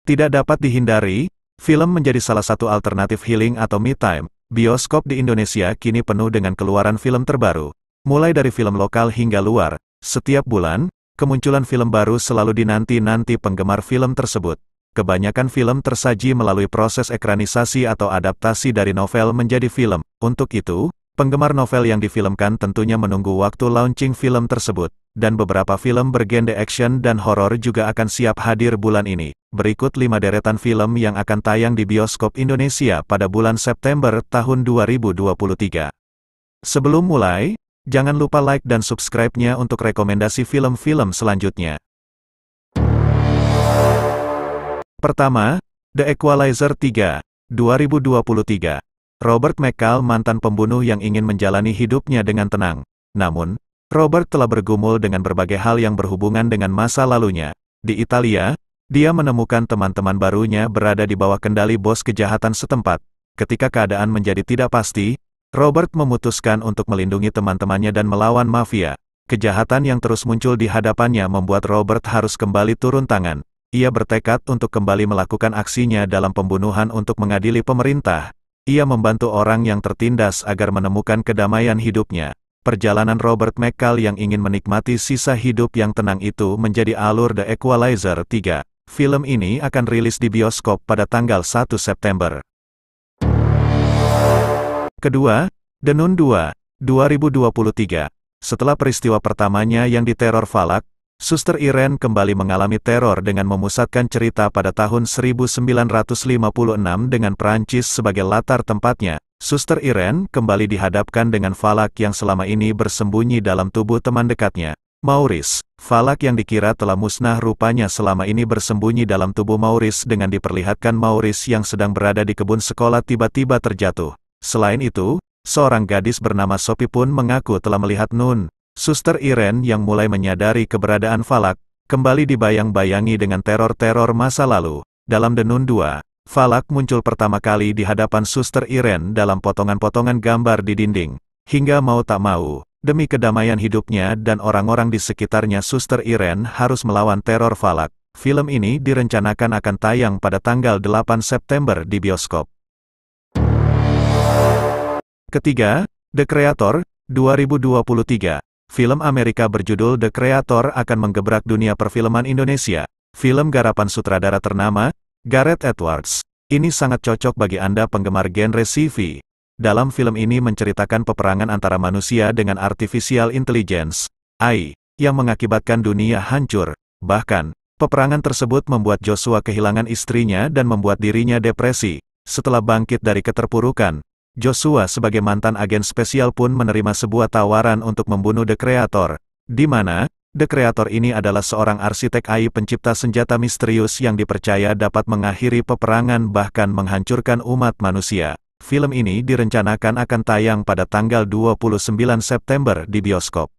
Tidak dapat dihindari, film menjadi salah satu alternatif healing atau me time. Bioskop di Indonesia kini penuh dengan keluaran film terbaru. Mulai dari film lokal hingga luar, setiap bulan, kemunculan film baru selalu dinanti-nanti penggemar film tersebut. Kebanyakan film tersaji melalui proses ekranisasi atau adaptasi dari novel menjadi film. Untuk itu, penggemar novel yang difilmkan tentunya menunggu waktu launching film tersebut, dan beberapa film bergenre action dan horor juga akan siap hadir bulan ini. Berikut 5 deretan film yang akan tayang di bioskop Indonesia pada bulan September tahun 2023. Sebelum mulai, jangan lupa like dan subscribe-nya untuk rekomendasi film-film selanjutnya. Pertama, The Equalizer 3, 2023. Robert McCall mantan pembunuh yang ingin menjalani hidupnya dengan tenang. Namun, Robert telah bergumul dengan berbagai hal yang berhubungan dengan masa lalunya. Di Italia, dia menemukan teman-teman barunya berada di bawah kendali bos kejahatan setempat. Ketika keadaan menjadi tidak pasti, Robert memutuskan untuk melindungi teman-temannya dan melawan mafia. Kejahatan yang terus muncul di hadapannya membuat Robert harus kembali turun tangan. Ia bertekad untuk kembali melakukan aksinya dalam pembunuhan untuk mengadili pemerintah. Ia membantu orang yang tertindas agar menemukan kedamaian hidupnya. Perjalanan Robert McCall yang ingin menikmati sisa hidup yang tenang itu menjadi alur The Equalizer 3. Film ini akan rilis di bioskop pada tanggal 1 September. Kedua, The Nun 2, 2023. Setelah peristiwa pertamanya yang diteror Falak, Suster Irene kembali mengalami teror dengan memusatkan cerita pada tahun 1956 dengan Prancis sebagai latar tempatnya. Suster Irene kembali dihadapkan dengan Falak yang selama ini bersembunyi dalam tubuh teman dekatnya, Maurice. Falak yang dikira telah musnah rupanya selama ini bersembunyi dalam tubuh Maurice dengan diperlihatkan Maurice yang sedang berada di kebun sekolah tiba-tiba terjatuh. Selain itu, seorang gadis bernama Sophie pun mengaku telah melihat Nun. Suster Irene yang mulai menyadari keberadaan Falak, kembali dibayang-bayangi dengan teror-teror masa lalu. Dalam The Nun 2, Falak muncul pertama kali di hadapan Suster Irene dalam potongan-potongan gambar di dinding. Hingga mau tak mau, demi kedamaian hidupnya dan orang-orang di sekitarnya Suster Irene harus melawan teror Falak. Film ini direncanakan akan tayang pada tanggal 8 September di bioskop. Ketiga, The Creator, 2023. Film Amerika berjudul The Creator akan menggebrak dunia perfilman Indonesia. Film garapan sutradara ternama, Gareth Edwards. Ini sangat cocok bagi Anda penggemar genre sci-fi. Dalam film ini menceritakan peperangan antara manusia dengan artificial intelligence, AI, yang mengakibatkan dunia hancur. Bahkan, peperangan tersebut membuat Joshua kehilangan istrinya dan membuat dirinya depresi. Setelah bangkit dari keterpurukan, Joshua sebagai mantan agen spesial pun menerima sebuah tawaran untuk membunuh The Creator, di mana The Creator ini adalah seorang arsitek AI pencipta senjata misterius yang dipercaya dapat mengakhiri peperangan bahkan menghancurkan umat manusia. Film ini direncanakan akan tayang pada tanggal 29 September di bioskop.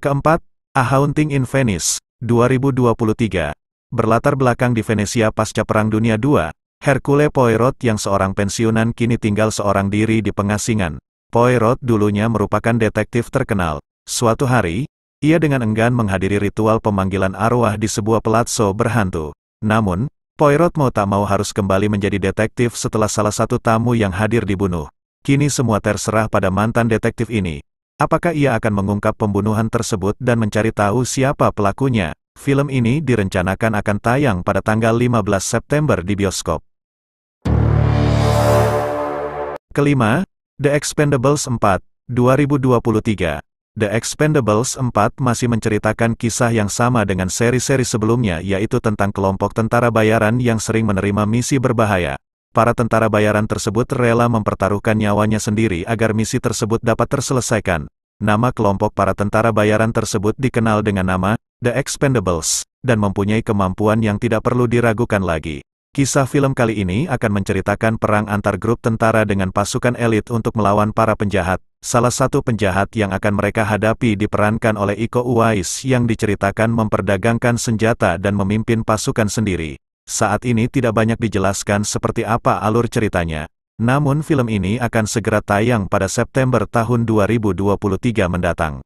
Keempat, A Haunting in Venice, 2023. Berlatar belakang di Venesia pasca Perang Dunia II, Hercule Poirot yang seorang pensiunan kini tinggal seorang diri di pengasingan. Poirot dulunya merupakan detektif terkenal. Suatu hari, ia dengan enggan menghadiri ritual pemanggilan arwah di sebuah palazzo berhantu. Namun, Poirot mau tak mau harus kembali menjadi detektif setelah salah satu tamu yang hadir dibunuh. Kini semua terserah pada mantan detektif ini. Apakah ia akan mengungkap pembunuhan tersebut dan mencari tahu siapa pelakunya? Film ini direncanakan akan tayang pada tanggal 15 September di bioskop. Kelima, The Expendables 4, 2023. The Expendables 4 masih menceritakan kisah yang sama dengan seri-seri sebelumnya, yaitu tentang kelompok tentara bayaran yang sering menerima misi berbahaya. Para tentara bayaran tersebut rela mempertaruhkan nyawanya sendiri agar misi tersebut dapat terselesaikan. Nama kelompok para tentara bayaran tersebut dikenal dengan nama The Expendables, dan mempunyai kemampuan yang tidak perlu diragukan lagi. Kisah film kali ini akan menceritakan perang antar grup tentara dengan pasukan elit untuk melawan para penjahat. Salah satu penjahat yang akan mereka hadapi diperankan oleh Iko Uwais yang diceritakan memperdagangkan senjata dan memimpin pasukan sendiri. Saat ini tidak banyak dijelaskan seperti apa alur ceritanya. Namun film ini akan segera tayang pada September tahun 2023 mendatang.